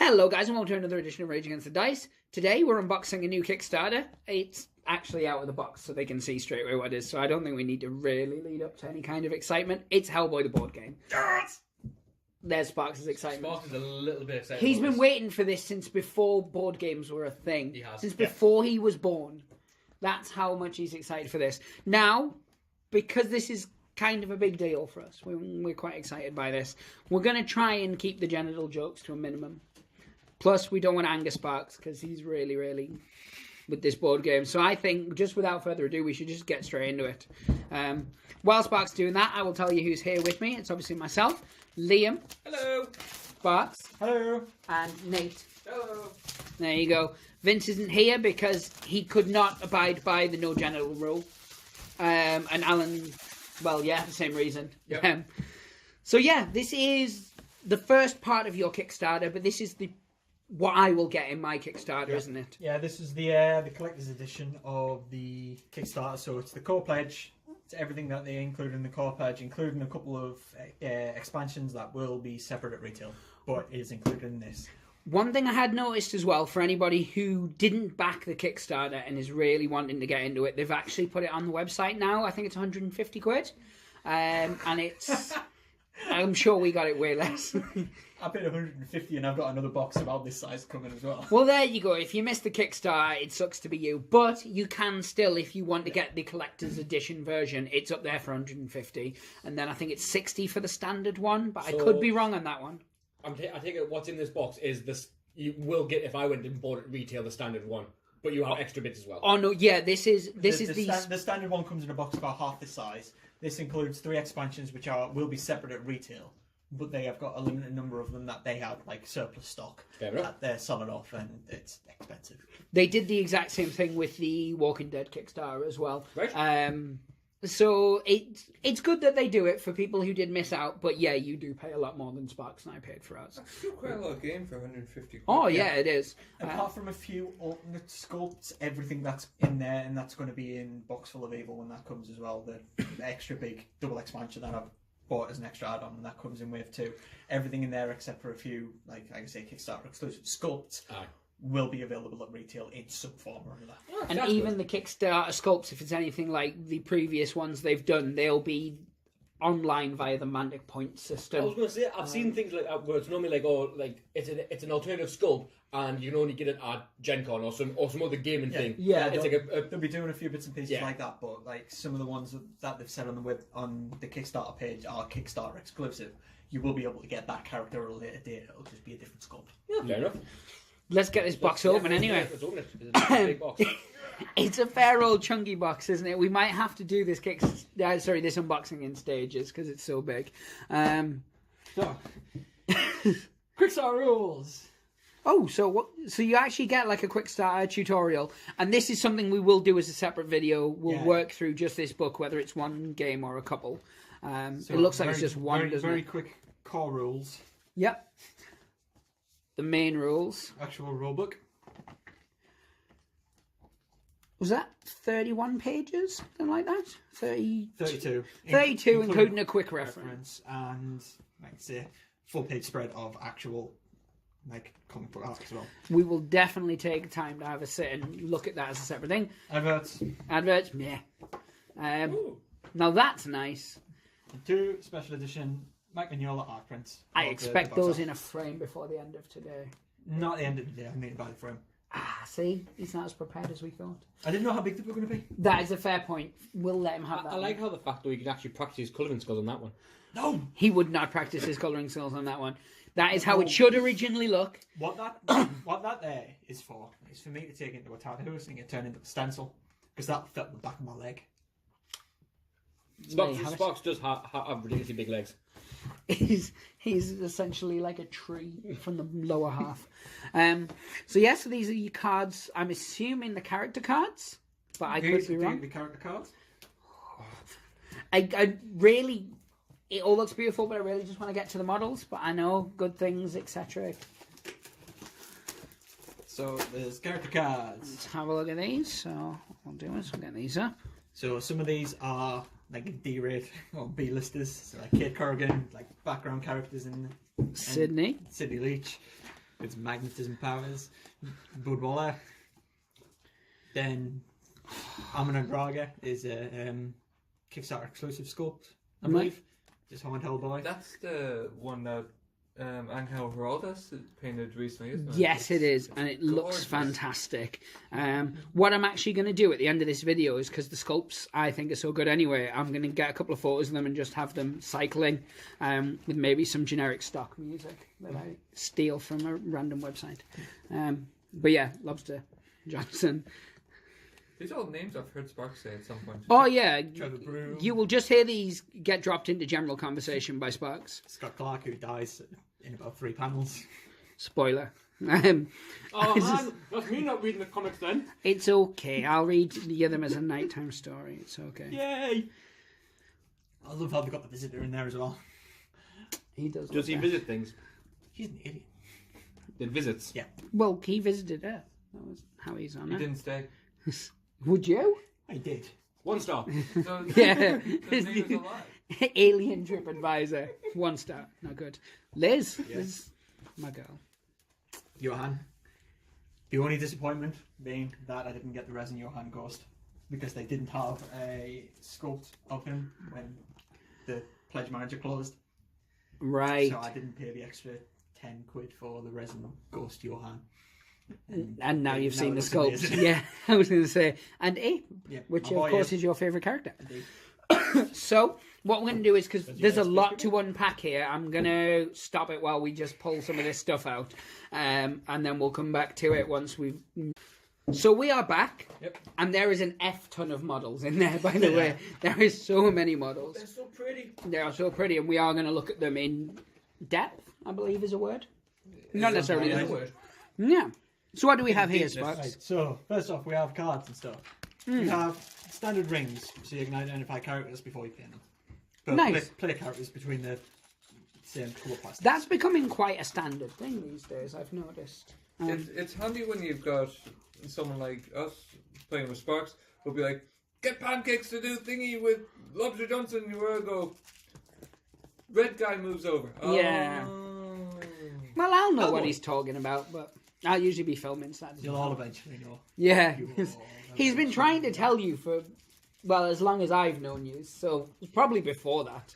Hello guys and welcome to another edition of Rage Against the Dice. Today we're unboxing a new Kickstarter. It's actually out of the box so they can see straight away what it is, so I don't think we need to really lead up to any kind of excitement. It's Hellboy the board game. Yes! There's Sparks' excitement. Sparks is a little bit excited. He's been waiting for this since before board games were a thing. He has. Since before he was born. That's how much he's excited for this. Now, because this is kind of a big deal for us, we're quite excited by this. We're going to try and keep the genital jokes to a minimum. Plus, we don't want to anger Sparks because he's really with this board game. So I think, just without further ado, we should just get straight into it. While Sparks is doing that, I will tell you who's here with me. It's obviously myself, Liam. Hello. Sparks. Hello. And Nate. Hello. There you go. Vince isn't here because he could not abide by the no genital rule. And Alan, well, yeah, the same reason. Yep. So yeah, this is the first part of your Kickstarter, but this is what I will get in my Kickstarter, isn't it? Yeah, this is the collector's edition of the Kickstarter. So it's the core pledge. It's everything that they include in the core pledge, including a couple of expansions that will be separate at retail, but is included in this. One thing I had noticed as well, for anybody who didn't back the Kickstarter and is really wanting to get into it, they've actually put it on the website now. I think it's 150 quid. And it's... I'm sure we got it way less. I paid 150 and I've got another box about this size coming as well. Well, there you go. If you missed the Kickstarter, it sucks to be you. But you can still, if you want to get the collector's edition version, it's up there for 150. And then I think it's 60 for the standard one, but I could be wrong on that one. I take it what's in this box is this. You will get, if I went and bought it retail, the standard one. But you have extra bits as well. Oh, no, yeah, the standard one comes in a box about half this size. This includes 3 expansions which will be separate at retail, but they have got a limited number of them that they have like surplus stock that they're selling off, and it's expensive. They did the exact same thing with the Walking Dead Kickstarter as well. Right. So it's good that they do it for people who did miss out, but yeah, you do pay a lot more than Sparks and I paid for ours. That's still quite a lot of game for 150 quid. Oh yeah, it is. Apart from a few alternate sculpts, everything that's in there, and that's going to be in Box Full of Evil when that comes as well. The extra big double expansion that I've bought as an extra add-on, and that comes in wave 2. Everything in there except for a few, like I say, Kickstarter exclusive sculpts. Will be available at retail in some form or another. Oh, and even the Kickstarter sculpts, if it's anything like the previous ones they've done, they'll be online via the Mantic point system. I was going to say, I've seen things like where it's normally like, it's an alternative sculpt, and you can only get it at Gen Con or some other gaming thing. Yeah, it's they'll be doing a few bits and pieces like that, but like some of the ones that they've said on the Kickstarter page are Kickstarter exclusive. You will be able to get that character at a later date. It'll just be a different sculpt. Yeah, fair enough. Let's get this box open anyway. Let's open it. It's a big box. It's a fair old chunky box, isn't it? We might have to do this this unboxing in stages because it's so big. So, Kickstarter rules. Oh, so you actually get like a quick starter tutorial, and this is something we will do as a separate video. We'll work through just this book, whether it's one game or a couple. So it looks like it's just one, doesn't very it? quick core rules. Yep. The main rules. Actual rulebook. Was that 31 pages? Something like that? 32. 32, including a quick reference. And, like I say, full page spread of actual comic book art as well. We will definitely take time to have a sit and look at that as a separate thing. Adverts, yeah. Now that's nice. 2 special edition Mike Mignola art prints. I expect those in a frame before the end of today. Not the end of the day. I need to buy the frame. See? He's not as prepared as we thought. I didn't know how big they were going to be. That is a fair point. We'll let him have that. I like how the fact that we could actually practice his colouring skills on that one. No! He would not practice his colouring skills on that one. That is how it should originally look. What that there is for me to take into a tattoo and get turned into a stencil. Because that fit the back of my leg. Sparks does have ridiculously big legs. He's essentially like a tree from the lower half. So these are your cards. I'm assuming the character cards, but I could be wrong. The character cards. I really, it all looks beautiful, but I really just want to get to the models. But I know good things, etc. So there's character cards. Let's have a look at these. So what I'll do is I'll get these up. So some of these are like D-rate or B-listers, so like Kate Corrigan, like background characters in Sydney Leach. with magnetism powers. Budweiser. Then Amon and Braga is a Kickstarter exclusive sculpt, I believe. Just Home and Hellboy. That's the one that Angel Heraldas painted recently, isn't it? Yes, it is, and it looks gorgeous. fantastic. What I'm actually going to do at the end of this video is, because the sculpts I think are so good anyway, I'm going to get a couple of photos of them and just have them cycling with maybe some generic stock music that I steal from a random website. But yeah, Lobster Johnson. These are all names I've heard Sparks say at some point. Oh yeah, Trevor Broom. you will just hear these get dropped into general conversation by Sparks. Scott Clark, who dies in about 3 panels. Spoiler. Oh man, that's me not reading the comics then. It's okay. I'll read them as a nighttime story. It's okay. Yay! I love how they got the visitor in there as well. He does. Does he look there. visit things? He's an alien. It visits. Yeah. Well, he visited Earth. That was how he's on He Earth. didn't stay. Would you? I did. 1 star. So Yeah. his name is alive. Alien trip advisor. 1 star. Not good. Liz. Yeah. Liz, my girl. Johan. The only disappointment being that I didn't get the resin Johan Ghost because they didn't have a sculpt of him when the pledge manager closed. Right. So I didn't pay the extra 10 quid for the resin Ghost Johan. And now you've now seen it the looks sculpts. amazing. Yeah, I was going to say. And Ape, Yeah, which my of boy course Ape. is your favourite character. Indeed. So, what we're going to do is, because Does there's a yours lot fit to unpack here, I'm going to stop it while we just pull some of this stuff out. And then we'll come back to it once we've... So we are back, Yep. and there is an F ton of models in there, by the way. There is so many models. They're so pretty. They are so pretty, and we are going to look at them in depth, I believe is a word. Not necessarily Yeah. a word. Yeah. So what do we have here, Sparks? Right, so first off, we have cards and stuff. We have standard rings, so you can identify characters before you pin them. But Nice. play characters between the same colour plastic. That's becoming quite a standard thing these days, I've noticed. It's handy when you've got someone like us playing with Sparks who'll be like, get pancakes to do thingy with Lobster Johnson, you will go. Red guy moves over. Yeah. Oh. Well, I'll know what Hellboy. he's talking about, but I'll usually be filming, so that doesn't You'll all matter. eventually know. Yeah. You will all He's been eventually trying to know. tell you for, well, as long as I've known you, so it's probably before that.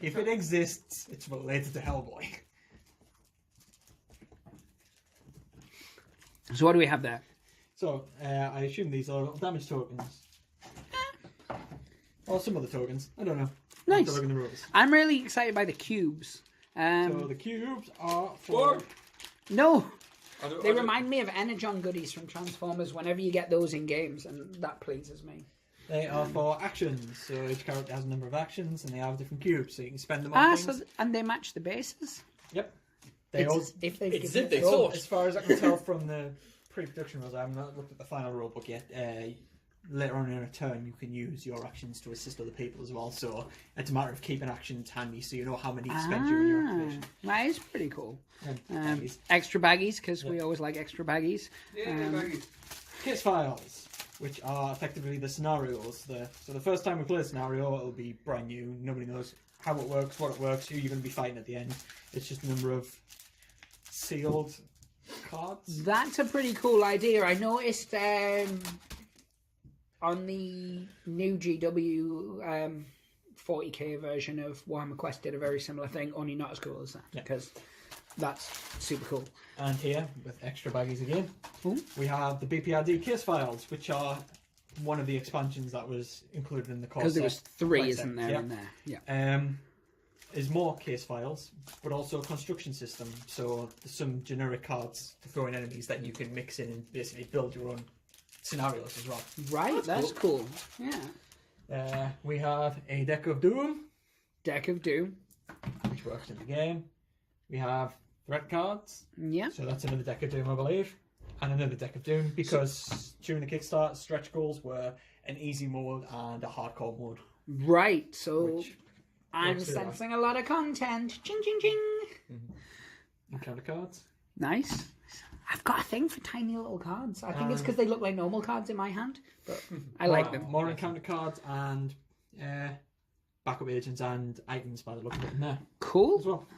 If it exists, it's related to Hellboy. So what do we have there? So, I assume these are damage tokens. Or some other tokens. I don't know. Nice. Have to look in the rules. I'm really excited by the cubes. So the cubes are for... No, Are there- they are there- remind me of Energon goodies from Transformers whenever you get those in games, and that pleases me. They are for actions. So each character has a number of actions, and they have different cubes, so you can spend them on things. And they match the bases? Yep. They It's all... as if they've It's given if they it all. thought. As far as I can tell from the pre-production rules, I have not looked at the final rulebook yet. Later on in a turn, you can use your actions to assist other people as well. So it's a matter of keeping actions handy, so you know how many to spend during your activation. That is pretty cool. And baggies. Extra baggies, because we always like extra baggies. Yeah, baggies. Case files, which are effectively the scenarios. So the first time we play a scenario, it'll be brand new. Nobody knows how it works, what it works, who you're going to be fighting at the end. It's just a number of sealed cards. That's a pretty cool idea. I noticed on the new GW 40k version of Warhammer Quest did a very similar thing, only not as cool as that, Yeah. because that's super cool. And here, with extra baggies again, Ooh. we have the BPRD case files, which are one of the expansions that was included in the core Because there set. was three, Right, isn't there, yeah. in there? Yeah. Is more case files, but also a construction system. So there's some generic cards to throw in enemies that you can mix in and basically build your own scenarios as well. Right, that's cool. Yeah. We have a deck of Doom, Deck of Doom. which works in the game. We have threat cards, Yeah. so that's another deck of Doom, I believe, and another deck of Doom because during the Kickstarter, stretch goals were an easy mode and a hardcore mode. Right, so Which I'm works really well. sensing a lot of content. Ching, ching, ching. Encounter cards. Nice. I've got a thing for tiny little cards. I think it's because they look like normal cards in my hand, but I like them. More encounter cards and backup agents and items by the look of it in there as Cool. well.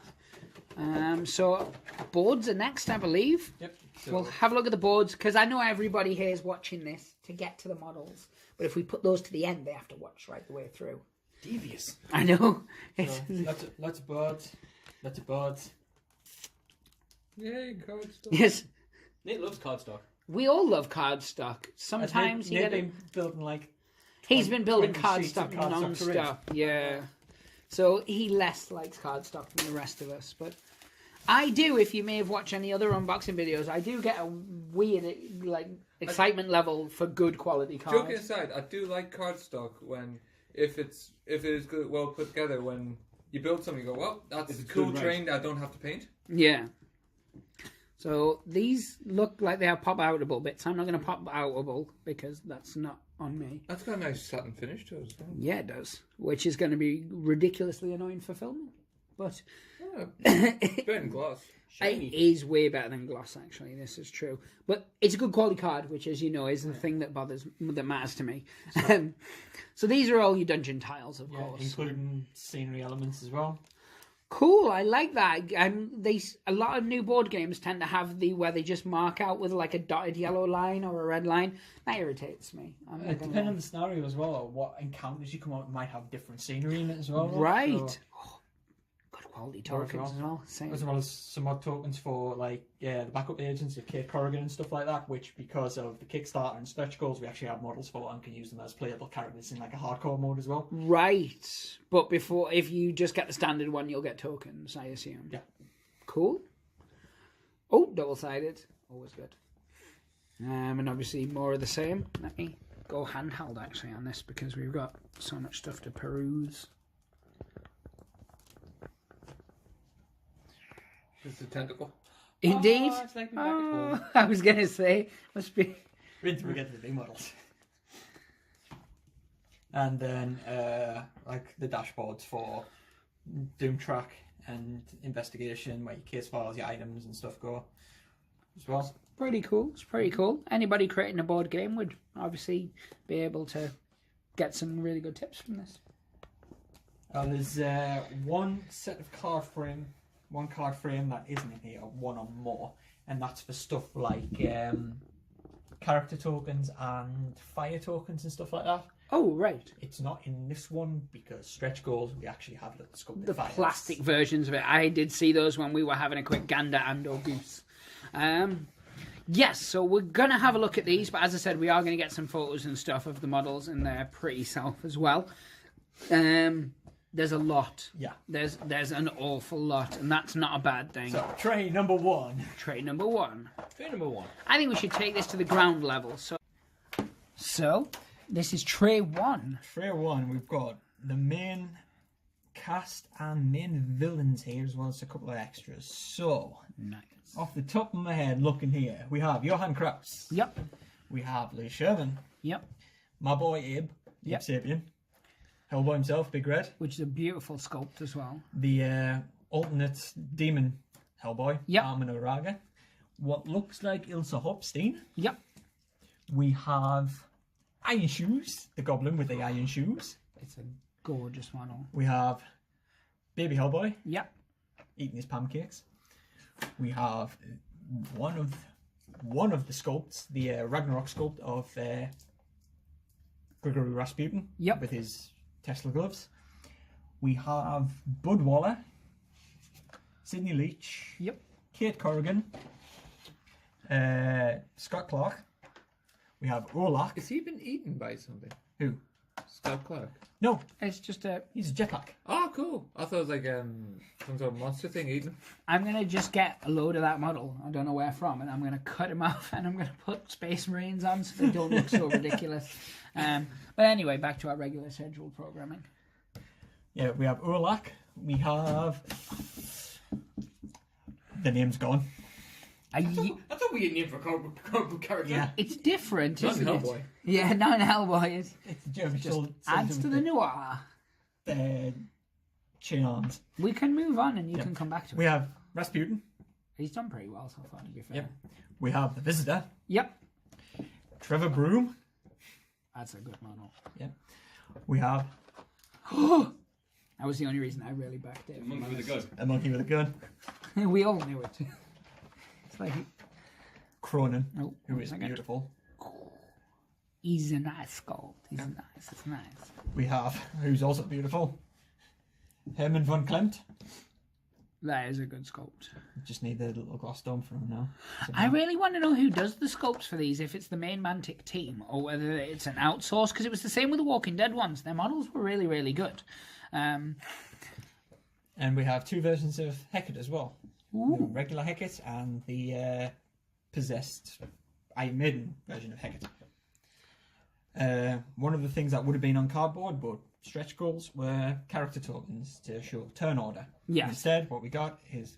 So boards are next, I believe. Yep. So, We'll have a look at the boards, because I know everybody here is watching this to get to the models. But if we put those to the end, they have to watch right the way through. Devious. I know. Lots of boards. Lots of boards. yay, cardstock. Yes, Nate loves cardstock. we all love cardstock. Sometimes you They've get it. been building like He's been building 20 sheets of cardstock cardstock non-stop. Yeah. So he less likes cardstock than the rest of us. But I do, if you may have watched any other unboxing videos, I do get a weird like excitement level for good quality cards. Joking aside, I do like cardstock when if it is good, well put together. When you build something, you go, well, that's It's cool good, right. terrain that I don't have to paint. Yeah. So these look like they have pop-outable bits. I'm not going to pop-outable because that's not on me. That's got a nice satin finish to it as well. Yeah, it does. Which is going to be ridiculously annoying for filming. But Yeah, better than gloss. Shiny. it is way better than gloss, actually. This is true. But it's a good quality card, which, as you know, is the thing that matters to me. So these are all your dungeon tiles, of course. including scenery elements as well. Cool, I like that. A lot of new board games tend to have where they just mark out with like a dotted yellow line or a red line. That irritates me. Depending on the scenario as well, or what encounters you come out might have different scenery in it as well. Right. So, Oh, good quality tokens as well. Same. as well as some odd tokens for like the backup agents of Kate Corrigan and stuff like that, which because of the Kickstarter and stretch goals we actually have models for and can use them as playable characters in like a hardcore mode as well. Right. But if you just get the standard one, you'll get tokens, I assume. Yeah. Cool. Oh, double-sided. Always good. And obviously more of the same. Let me go handheld actually on this because we've got so much stuff to peruse. Just a tentacle. Indeed. Oh, it's like me back at home. I was going to say, must be... Wait till we get to the big models. And then like the dashboards for Doom Track and investigation, where your case files, your items and stuff go as well. Pretty cool. It's pretty cool. Anybody creating a board game would obviously be able to get some really good tips from this. There's one set of one card frame that isn't in here, one or more, and that's for stuff like character tokens and fire tokens and stuff like that. Oh, right. It's not in this one because stretch goals we actually have the sculpted The fires. plastic versions of it. I did see those when we were having a quick gander and or goose. Yes, so we're going to have a look at these, but as I said, we are going to get some photos and stuff of the models in their pretty self as well. There's a lot. Yeah. There's an awful lot, and that's not a bad thing. So tray number one. Tray number one. Tray number one. I think we should take this to the ground level. So this is tray one. Tray one, we've got the main cast and main villains here, as well as a couple of extras. So, Nice. off the top of my head, looking here, we have Johann Kraus. Yep. We have Lee Sherman. Yep. My boy Abe. Yep. Abe Sapien. Hellboy himself, Big Red. Which is a beautiful sculpt as well. The alternate demon Hellboy. Yep. Armin Oraga. What looks like Ilsa Hopstein. Yep. We have Iron Shoes, the goblin with the iron shoes. It's a gorgeous model. We have Baby Hellboy Yep. eating his pancakes. We have one of the sculpts, the Ragnarok sculpt of Grigory Rasputin Yep. with his Tesla gloves. We have Bud Waller, Sidney Leach, Yep. Kate Corrigan, Scott Clark. We have Orlok. Has he been eaten by something? Who? Scott Clark. No, It's just a... he's a jetpack. Oh, cool. I thought it was like some sort of monster thing eating. I'm going to just get a load of that model. I don't know where from. And I'm going to cut him off and I'm going to put Space Marines on so they don't look so ridiculous. But anyway, back to our regular scheduled programming. Yeah, we have Orlok. We have... The name's gone. That's a weird name for a comic book character. Yeah. It's different, Not isn't in it? Hellboy. Yeah, not in Hellboy. It's the German Just soldier adds to with the noir. chain arms. We can move on and you Yep. can come back to We it. have Rasputin. He's done pretty well so far, to be fair. Yep. We have the Visitor. Yep. Trevor Broom. That's a good model. We have That was the only reason I really backed it. A monkey with a gun. A monkey with a gun. We all knew it. It's like, Cronin, oh, who is second. beautiful. He's a nice sculpt. He's nice. It's nice. We have, who's also beautiful, Herman von Klemt. That is a good sculpt. Just need the little glass dome for him now. I really want to know who does the sculpts for these, if it's the main Mantic team or whether it's an outsource, because it was the same with the Walking Dead ones. Their models were really, really good. And we have 2 versions of Hecate as well. Ooh. The regular Hecate and the possessed Iron Maiden version of Hecate. One of the things that would have been on cardboard but stretch goals were character tokens to show turn order. Yes. Instead, what we got is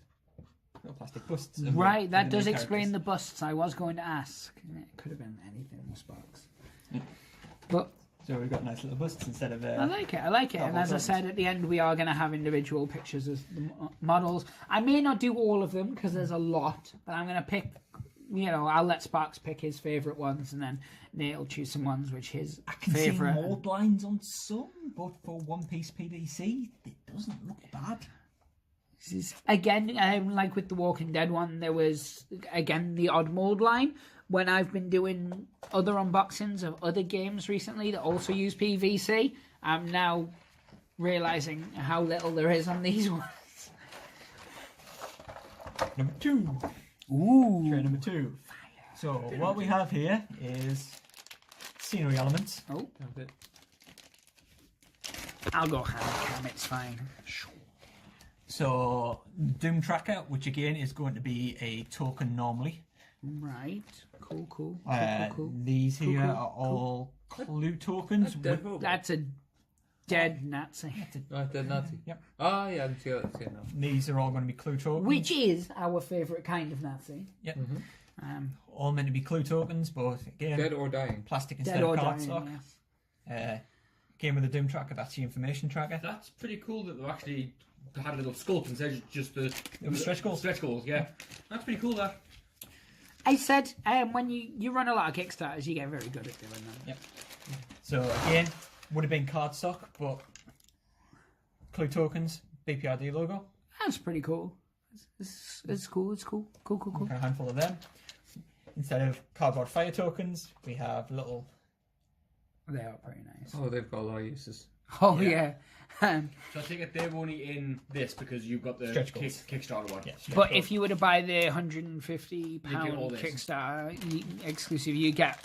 little plastic busts. Of Right, that the does main explain the characters. busts. I was going to ask. It could have been anything in the Sparks. But So we've got nice little busts instead of. I like it. I like it. And as I said at the end, we are going to have individual pictures as the models. I may not do all of them because there's a lot, but I'm going to pick. I'll let Sparks pick his favourite ones, and then Nate'll choose some ones which his I can favourite. see mold lines on some, but for one piece PVC, it doesn't look bad. Again, like with the Walking Dead one, there was again the odd mold line. When I've been doing other unboxings of other games recently that also use PVC, I'm now realising how little there is on these ones. Number 2. Ooh. Tray number 2. So what we have here is scenery elements. Oh, I'll go ham. It's fine. So Doom Tracker, which again is going to be a token normally. Right. Cool. These here Cool. are all clue tokens. That's a dead Nazi. Dead Nazi. Yep. Ah, yeah, I can see it now. These are all going to be clue tokens. Which is our favourite kind of Nazi. Yep. Mm-hmm. All meant to be clue tokens, but again, Dead or dying. plastic instead Dead or of dying, cardstock. yes. Again with the Doom Tracker, that's the information tracker. That's pretty cool that they've actually had a little sculpt instead of just the Stretch goals. Stretch goals, yeah. That's pretty cool, that. I said, when you run a lot of Kickstarters, you get very good at doing that. Yep. So again, would have been cardstock, but clue tokens, BPRD logo. That's pretty cool. It's cool. It's cool. Cool. A handful of them. Instead of cardboard fire tokens, we have little. They are pretty nice. Oh, they've got a lot of uses. Oh Yeah. yeah. So I take it they're only in this because you've got the Stretch goals. Kickstarter one. Yes. But if you were to buy the £150 You get all this. Kickstarter exclusive, you get.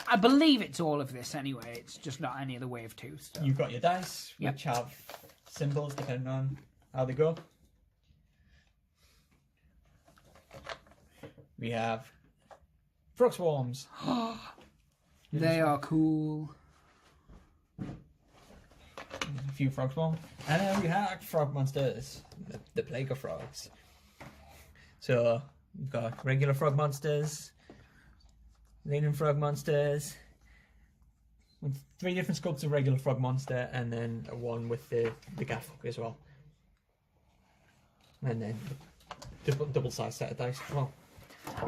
I believe it's all of this anyway. It's just not any of the Wave 2 stuff. You've got your dice, Yep. which have symbols depending on how they go. We have frog swarms. They are cool. A few frog swarms. And then we have frog monsters, the plague of frogs. So we've got regular frog monsters, raining frog monsters, with 3 different sculpts of regular frog monster, and then one with the gaff as well. And then double size set of dice as well.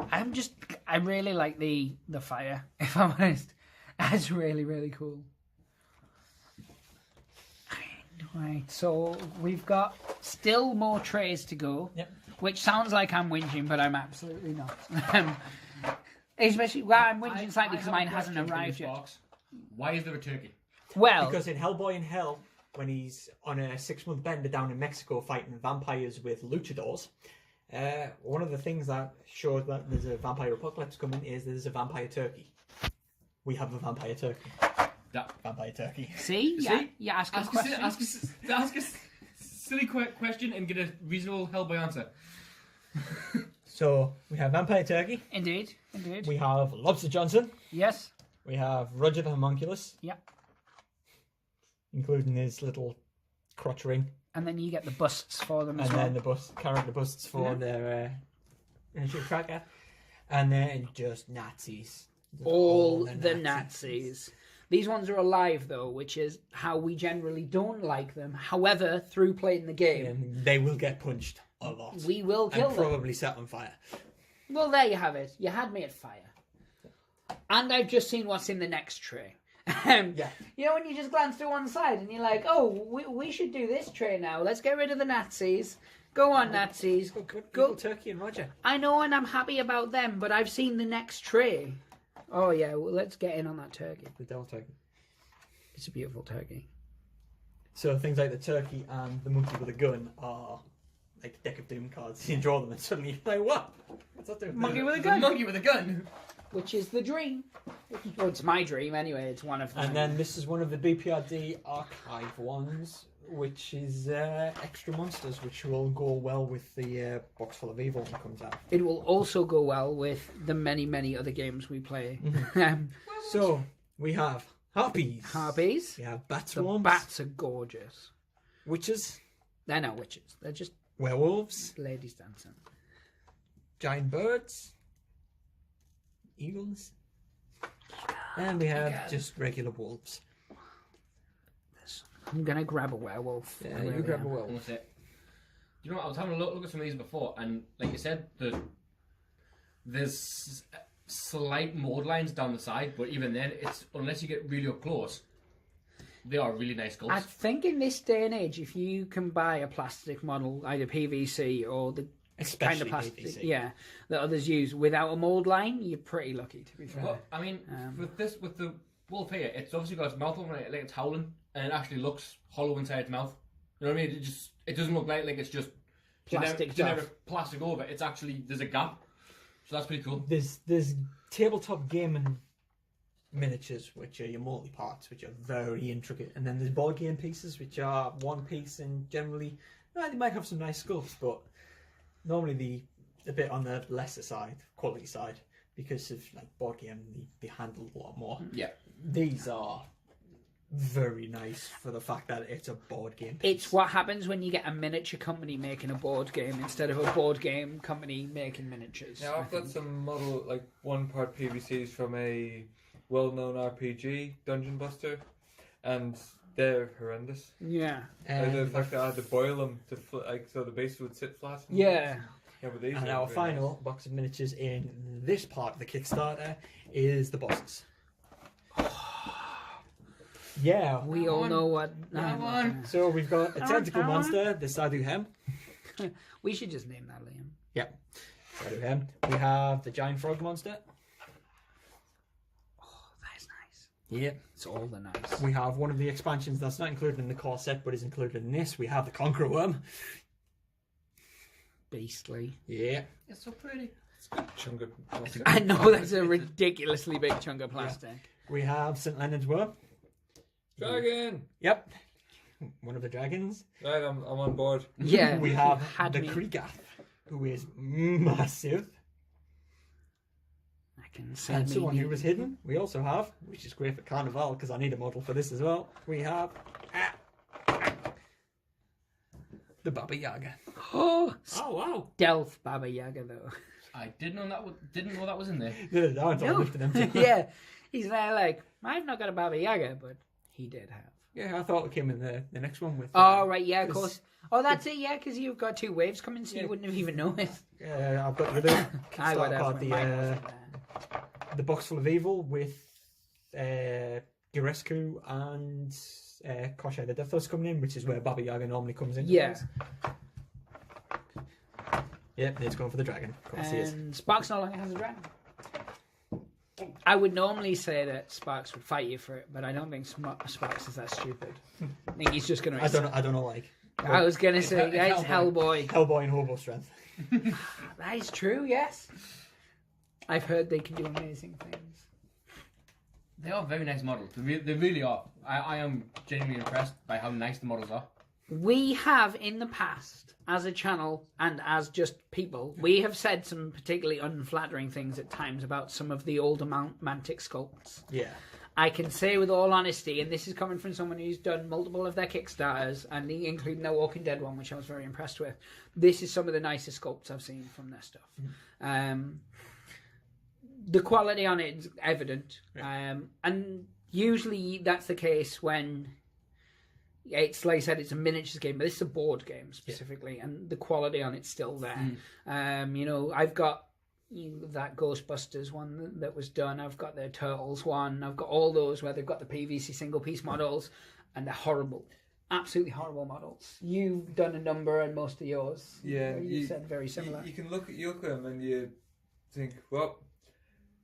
I really like the fire, if I'm honest. That's really, really cool. Right, so we've got still more trays to go. Yep. Which sounds like I'm whinging, but I'm absolutely not. Especially, I'm whinging slightly because mine hasn't arrived yet. Why is there a turkey? Well, Because in Hellboy in Hell, when he's on a 6-month bender down in Mexico fighting vampires with luchadors, one of the things that shows that there's a vampire apocalypse coming is there's a vampire turkey. We have a vampire turkey. Vampire turkey. see? You ask a question. Ask a silly question and get a reasonable Hellboy answer. So we have vampire turkey. Indeed. We have Lobster Johnson. Yes. We have Roger the Homunculus. Yep. Including his little crotch ring. And then you get the busts for them as And well. then the character busts for their energy tracker. And then just Nazis. All the Nazis. These ones are alive, though, which is how we generally don't like them. However, through playing the game, And they will get punched a lot. we will kill and them. probably set on fire. Well, there you have it. You had me at fire. And I've just seen what's in the next tray. Yeah. You know, when you just glance to one side and you're like, oh, we should do this tray now. Let's get rid of the Nazis. Go on, Nazis. Go Turkey and Roger. I know, and I'm happy about them, but I've seen the next tray. Oh, yeah, well, let's get in on that turkey. The devil turkey. It's a beautiful turkey. So things like the turkey and the monkey with a gun are like Deck of Doom cards. You draw them and suddenly you're like, what? What's that doing? Monkey with a The gun. monkey with a gun. Which is the dream. Well, it's my dream anyway. It's one of them. And then this is one of the BPRD archive ones, which is extra monsters, which will go well with the box full of evil when it comes out. It will also go well with the many, many other games we play. So we have harpies. Harpies. We have bat The swarms. bats are gorgeous. Witches. They're not witches. They're just Werewolves. ladies dancing. Giant birds. Eagles. And we have just regular wolves. I'm gonna grab a werewolf. Yeah, I you really grab a am. werewolf. That's it. You know what? I was having a look at some of these before, and like you said, there's slight mold lines down the side, but even then, it's unless you get really up close, they are really nice I sculpts. think in this day and age, if you can buy a plastic model, either PVC or the Especially kind of plastic, PVC. yeah, that others use without a mold line, you're pretty lucky, to be fair. Well, I mean, with the wolf here, it's obviously got its mouth open, like it's howling, and it actually looks hollow inside its mouth. You know what I mean? It doesn't look like it's just Plastic generic plastic over. It's actually there's a gap, so that's pretty cool. There's tabletop gaming miniatures, which are your multi parts, which are very intricate, and then there's board game pieces, which are one piece, and generally, they might have some nice sculpts, but normally a bit on the lesser side, quality side, because of like board game, they handle a lot more. Yeah. These are very nice for the fact that it's a board game piece. It's what happens when you get a miniature company making a board game instead of a board game company making miniatures. Now I've got some model, like 1 part PVCs from a well-known RPG, Dungeon Buster, and they're horrendous. Yeah. Like the fact that I had to boil them to so the base would sit flat. Yeah. Yeah, but these And are our very final box of miniatures in this part of the Kickstarter is the bosses. Yeah. We all know what. Come on. So we've got a tentacle come on. monster, the Sadhu Hem. We should just name that Liam. Yep. Sadhu Hem. We have the giant frog monster. Oh, that's nice. Yep. It's all the nice. We have one of the expansions that's not included in the core set but is included in this. We have the Conqueror Worm. Beastly. Yeah. It's so pretty. It's a good chunk of plastic. I know that's a ridiculously big chunk of plastic. We have St. Leonard's Worm. Dragon! Yep. One of the dragons. Right, I'm on board. Yeah. We have had the me. Krigath, who is massive. I can see And me someone who needing- was hidden, we also have, which is great for Carnival because I need a model for this as well. We have the Baba Yaga. Oh, Oh wow! stealth Baba Yaga though. I didn't know that was in there. That one's all lifted empty. Yeah, he's there like I've not got a Baba Yaga, but he did have. Yeah, I thought it came in the next one with. Oh right, yeah, of 'cause- course. Oh, that's it. Yeah, because you've got 2 waves coming, so you wouldn't have even noticed. I've got the other I would Kickstarter have. card, Mine wasn't there. the box full of evil with Girescu and Kosha the Deathless coming in, which is where Baba Yaga normally comes in. Yeah. Yep, it's going for the dragon. Of course he is. And Sparks no longer has a dragon. I would normally say that Sparks would fight you for it, but I don't think Sparks is that stupid. I think he's just going to. I don't know, like I was going to say, it's yeah, it's Hellboy. Hellboy. Hellboy and Hobo Strength. That is true, yes. I've heard they can do amazing things. They are very nice models. They really are. I am genuinely impressed by how nice the models are. We have in the past, as a channel and as just people, we have said some particularly unflattering things at times about some of the older Mantic sculpts. Yeah. I can say with all honesty, and this is coming from someone who's done multiple of their Kickstarters, and including their Walking Dead one, which I was very impressed with, this is some of the nicest sculpts I've seen from their stuff. The quality on it is evident, and usually that's the case when it's like I said, it's a miniatures game, but this is a board game specifically, and the quality on it's still there. You know, I've got that Ghostbusters one that was done. I've got the Turtles one. I've got all those where they've got the PVC single piece models, and they're horrible, absolutely horrible models. You've done a number, and most of yours, Yeah, you said very similar. You can look at them and you think, well,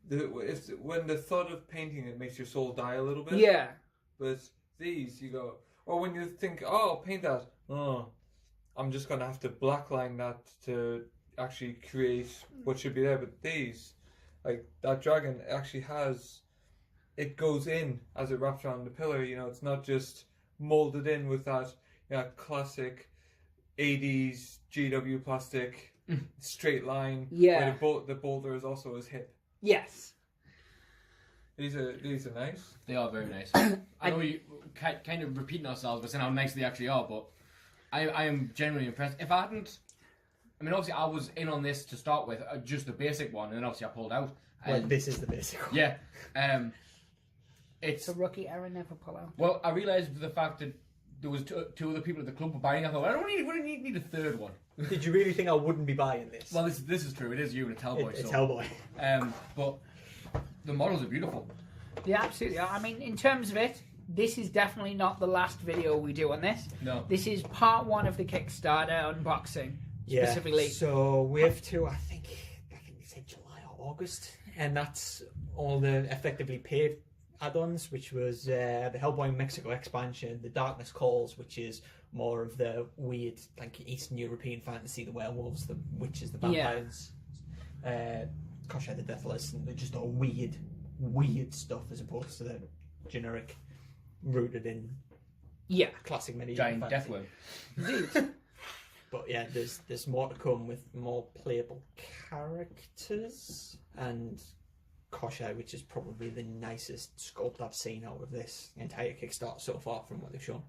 when the thought of painting it makes your soul die a little bit. Yeah, But these, you go, or when you think, oh, I'll paint that. Oh, I'm just gonna have to blackline that to actually create what should be there. But these, like that dragon, actually has, it goes in as it wraps around the pillar. You know, it's not just molded in with that, classic 80s GW plastic straight line. Yeah. Where the boulder is also his hip. yes. These are nice. They are very nice. I know we kind of repeating ourselves, but saying how nice they actually are. But I am genuinely impressed. If I hadn't, I mean, obviously I was in on this to start with, just the basic one, and then obviously I pulled out. Well, this is the basic one. Yeah. It's a rookie error, never pull out. well, I realised the fact that there was two other people at the club were buying it. I thought, I don't need a third one. Did you really think I wouldn't be buying this? Well, this is true. It is you and it's Hellboy. It's so. Hellboy. But the models are beautiful. Yeah, absolutely. I mean, in terms of it, this is definitely not the last video we do on this. No. This is part 1 of the Kickstarter unboxing, specifically. So wave 2, I think they said July or August, and that's all the effectively paid add-ons, which was the Hellboy Mexico expansion, the Darkness Calls, which is more of the weird, like Eastern European fantasy, the werewolves, the witches, the vampires. The Deathless, and they're just all weird stuff as opposed to the generic rooted in classic medieval Giant fantasy. Deathworm. But yeah, there's more to come with more playable characters and Koshai, which is probably the nicest sculpt I've seen out of this entire Kickstarter so far from what they've shown.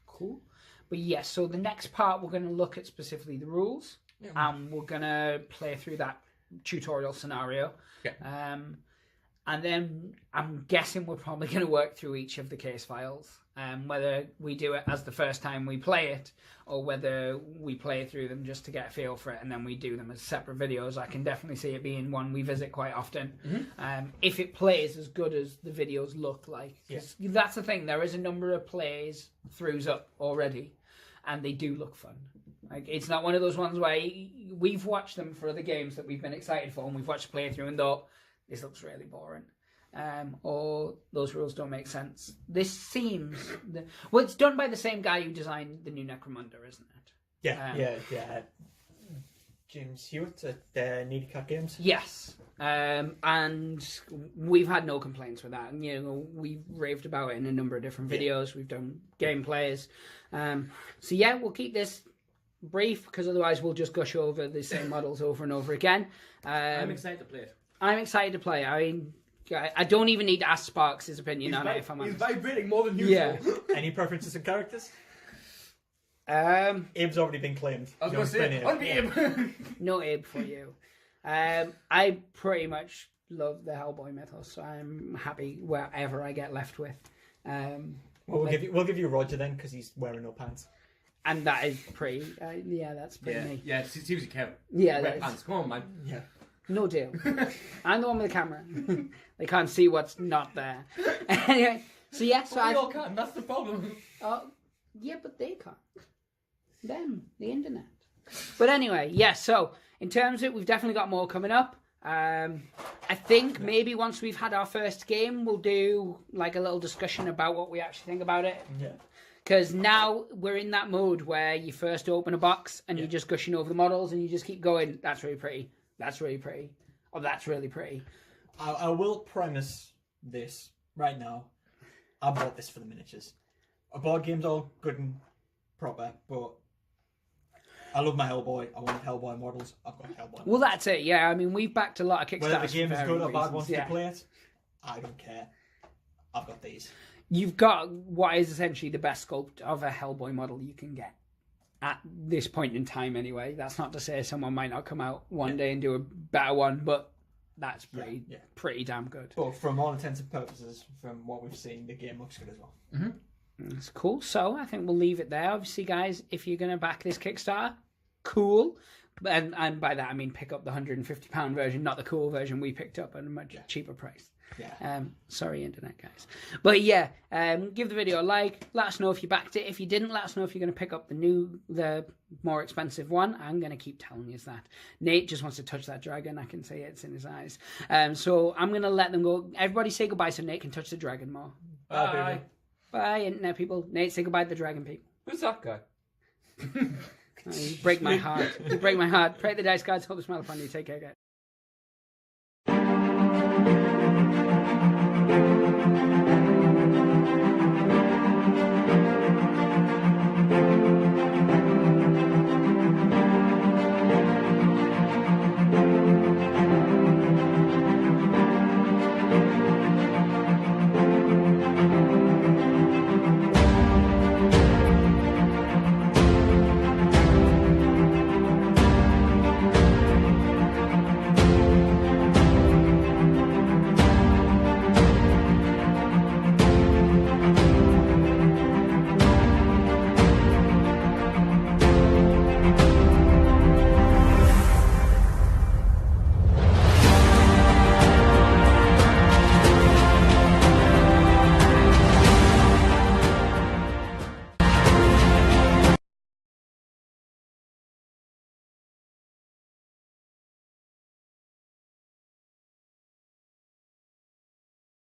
Cool. But yes, so the next part we're going to look at specifically the rules, and we're going to play through that tutorial scenario. Yeah. And then I'm guessing we're probably going to work through each of the case files, whether we do it as the first time we play it, or whether we play through them just to get a feel for it, and then we do them as separate videos. I can definitely see it being one we visit quite often. If it plays as good as the videos look like. 'Cause that's the thing, there is a number of plays throughs up already, and they do look fun. Like, it's not one of those ones where we've watched them for other games that we've been excited for, and we've watched a playthrough and thought, this looks really boring. Or those rules don't make sense. This seems... Well, it's done by the same guy who designed the new Necromunda, isn't it? Yeah. James Hewitt at Needy Cat Games. Yes. And we've had no complaints with that. And, we've raved about it in a number of different videos. We've done gameplays. So yeah, we'll keep this brief, because otherwise we'll just gush over the same models over and over again. I'm excited to play it. I'm excited to play. I mean, I don't even need to ask Sparks' opinion on it, if I'm He's honest. vibrating more than usual. Yeah. Any preferences in characters? Um, Abe's already been claimed. I was going to say, I'll be him. no Abe for you. I pretty much love the Hellboy mythos, so I'm happy wherever I get left with. We'll give you Roger then, because he's wearing no pants. And that is pretty. That's pretty me. Yeah, seriously, Kevin. Yeah, Red pants, come on, man. Yeah. No deal. I'm the one with the camera. They can't see what's not there. Anyway, so yeah, so We all can, that's the problem. yeah, but they can't. Them, the internet. But anyway, yeah, so in terms of it, we've definitely got more coming up. I think maybe once we've had our first game, we'll do like a little discussion about what we actually think about it. Yeah. Because now we're in that mode where you first open a box and you're just gushing over the models and you just keep going, that's really pretty, that's really pretty, or that's really pretty. I will premise this right now. I bought this for the miniatures. A board game's all good and proper, but I love my Hellboy. I want Hellboy models. I've got Hellboy models. Well, that's it, yeah. I mean, we've backed a lot of Kickstarters. Whether the game is good or bad reasons, once they play it, I don't care. I've got these. You've got what is essentially the best sculpt of a Hellboy model you can get. At this point in time, anyway. That's not to say someone might not come out one day and do a better one, but that's pretty damn good. But from all intents and purposes, from what we've seen, the game looks good as well. Mm-hmm. That's cool. So I think we'll leave it there. Obviously, guys, if you're going to back this Kickstarter, cool. And by that I mean pick up the £150 version, not the cool version we picked up at a much cheaper price. Yeah. Sorry, internet guys. But yeah, give the video a like. Let us know if you backed it. If you didn't, let us know if you're going to pick up the more expensive one. I'm going to keep telling you that. Nate just wants to touch that dragon. I can see it's in his eyes. So I'm going to let them go. Everybody say goodbye so Nate can touch the dragon more. Bye. Bye, internet people. Nate, say goodbye to the dragon people. Who's that guy? You break my heart. You break my heart. Pray the dice gods. Hope the smile upon you. Take care, guys.